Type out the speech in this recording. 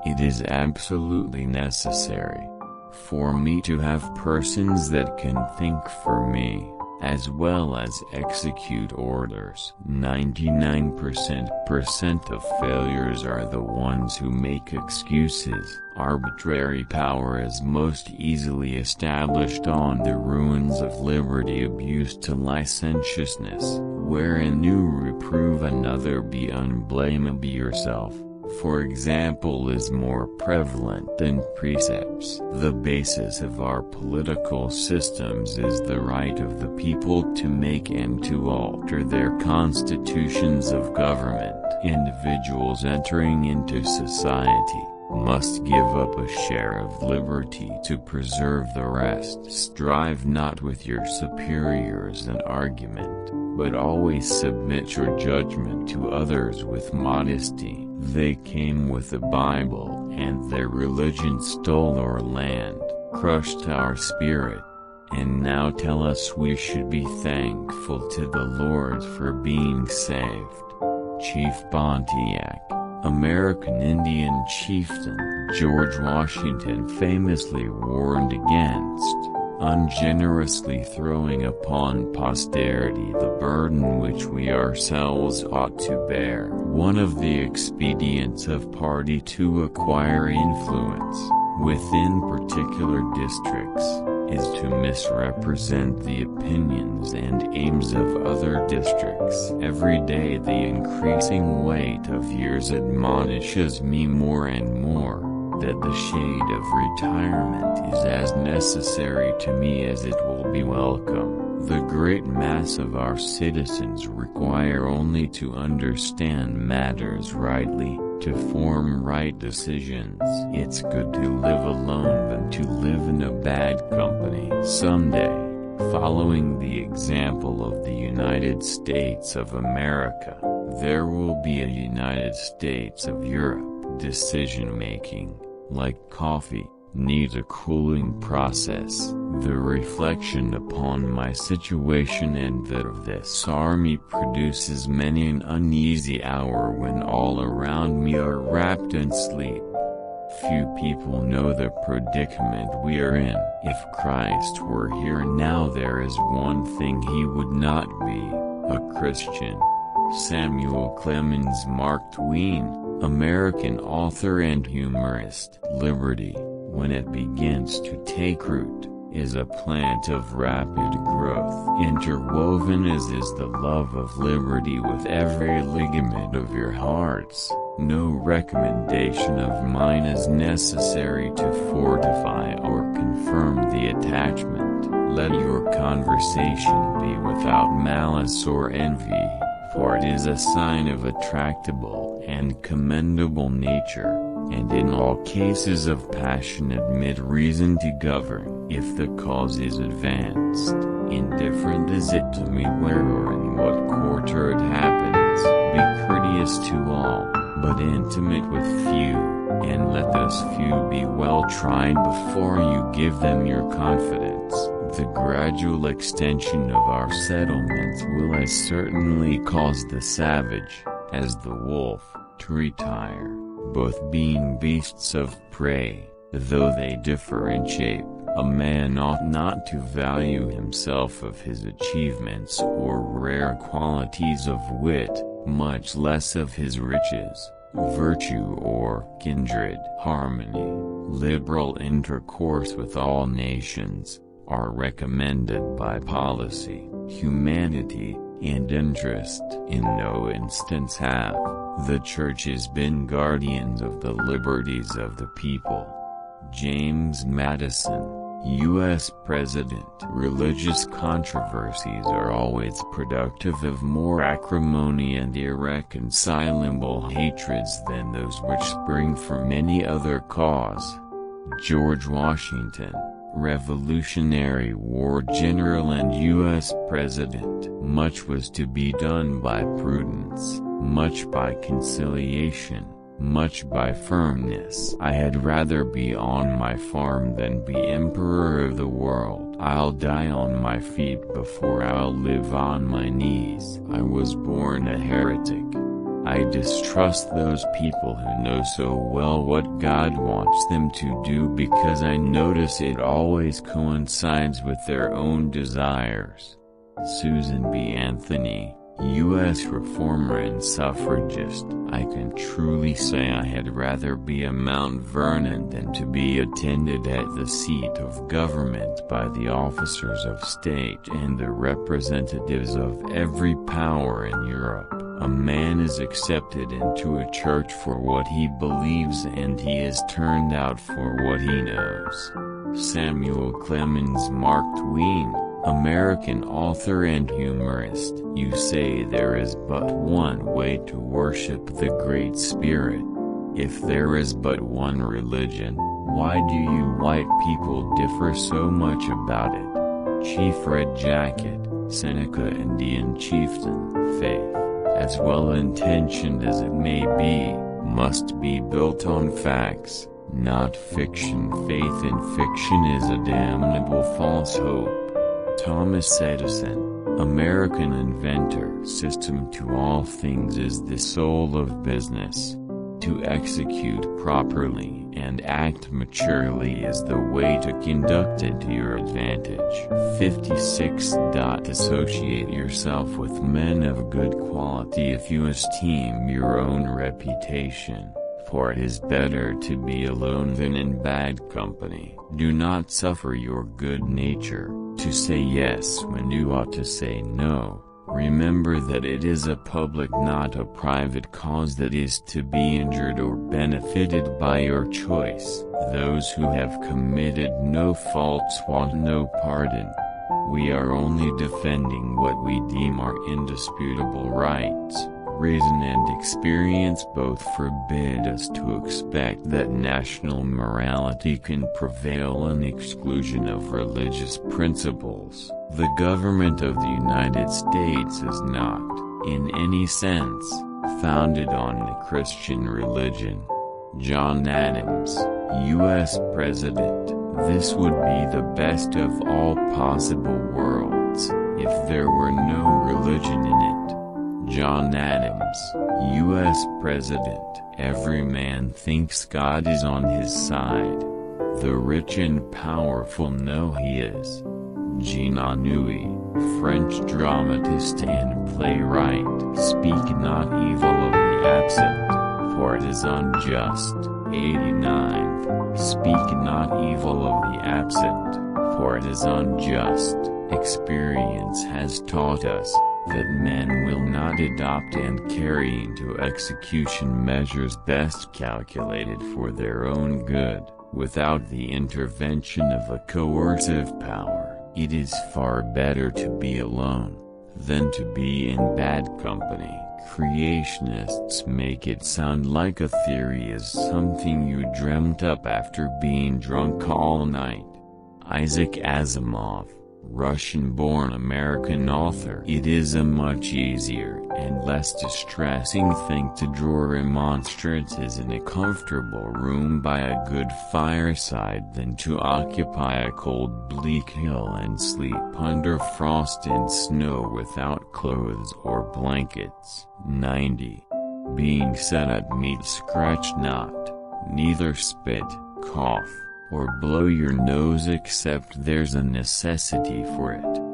It is absolutely necessary for me to have persons that can think for me, as well as execute orders. 99% of failures are the ones who make excuses. Arbitrary power is most easily established on the ruins of liberty abused to licentiousness, wherein you reprove another be unblameable yourself, for example, is more prevalent than precepts. The basis of our political systems is the right of the people to make and to alter their constitutions of government. Individuals entering into society must give up a share of liberty to preserve the rest. Strive not with your superiors in argument, but always submit your judgment to others with modesty. They came with the Bible, and their religion stole our land, crushed our spirit, and now tell us we should be thankful to the Lord for being saved. Chief Pontiac, American Indian chieftain, George Washington famously warned against ungenerously throwing upon posterity the burden which we ourselves ought to bear. One of the expedients of party to acquire influence within particular districts is to misrepresent the opinions and aims of other districts. Every day the increasing weight of years admonishes me more and more that the shade of retirement is as necessary to me as it will be welcome. The great mass of our citizens require only to understand matters rightly, to form right decisions. It's good to live alone than to live in a bad company. Someday, following the example of the United States of America, there will be a United States of Europe. Decision-making, like coffee, needs a cooling process. The reflection upon my situation and that of this army produces many an uneasy hour when all around me are wrapped in sleep. Few people know the predicament we are in. If Christ were here now, there is one thing he would not be: a Christian. Samuel Clemens, Mark Twain, American author and humorist. Liberty, when it begins to take root, is a plant of rapid growth. Interwoven as is the love of liberty with every ligament of your hearts, no recommendation of mine is necessary to fortify or confirm the attachment. Let your conversation be without malice or envy, for it is a sign of a tractable and commendable nature, and in all cases of passion admit reason to govern. If the cause is advanced, indifferent is it to me where or in what quarter it happens. Be courteous to all, but intimate with few, and let those few be well tried before you give them your confidence. The gradual extension of our settlements will as certainly cause the savage, as the wolf, to retire, both being beasts of prey, though they differ in shape. A man ought not to value himself of his achievements or rare qualities of wit, much less of his riches, virtue or kindred. Harmony, liberal intercourse with all nations, are recommended by policy, humanity, and interest. In no instance have the churches been guardians of the liberties of the people. James Madison, U.S. President. Religious controversies are always productive of more acrimony and irreconcilable hatreds than those which spring from any other cause. George Washington, Revolutionary War General and U.S. President. Much was to be done by prudence, much by conciliation, much by firmness. I had rather be on my farm than be emperor of the world. I'll die on my feet before I'll live on my knees. I was born a heretic. I distrust those people who know so well what God wants them to do because I notice it always coincides with their own desires. Susan B. Anthony, U.S. reformer and suffragist. I can truly say I had rather be a Mount Vernon than to be attended at the seat of government by the officers of state and the representatives of every power in Europe. A man is accepted into a church for what he believes and he is turned out for what he knows. Samuel Clemens. Mark Twain, American author and humorist. You say there is but one way to worship the Great Spirit. If there is but one religion, why do you white people differ so much about it? Chief Red Jacket, Seneca. Indian chieftain. Faith, as well-intentioned as it may be, must be built on facts, not fiction. Faith in fiction is a damnable false hope. Thomas Edison, American inventor. System to all things is the soul of business. To execute properly and act maturely is the way to conduct it to your advantage. 56. Associate yourself with men of good quality if you esteem your own reputation, for it is better to be alone than in bad company. Do not suffer your good nature to say yes when you ought to say no. Remember that it is a public, not a private cause that is to be injured or benefited by your choice. Those who have committed no faults want no pardon. We are only defending what we deem our indisputable rights. Reason and experience both forbid us to expect that national morality can prevail in the exclusion of religious principles. The government of the United States is not, in any sense, founded on the Christian religion. John Adams, U.S. President. This would be the best of all possible worlds, if there were no religion in it. John Adams, U.S. President. Every man thinks God is on his side. The rich and powerful know he is. Jean Anouilh, French dramatist and playwright. Speak not evil of the absent, for it is unjust. 89. Speak not evil of the absent, for it is unjust. Experience has taught us that men will not adopt and carry into execution measures best calculated for their own good, without the intervention of a coercive power. It is far better to be alone than to be in bad company. Creationists make it sound like a theory is something you dreamt up after being drunk all night. Isaac Asimov, Russian-born American author. It is a much easier and less distressing thing to draw remonstrances in a comfortable room by a good fireside than to occupy a cold, bleak hill and sleep under frost and snow without clothes or blankets. 90. Being set at meat, scratch not, neither spit, cough, or blow your nose except there's a necessity for it.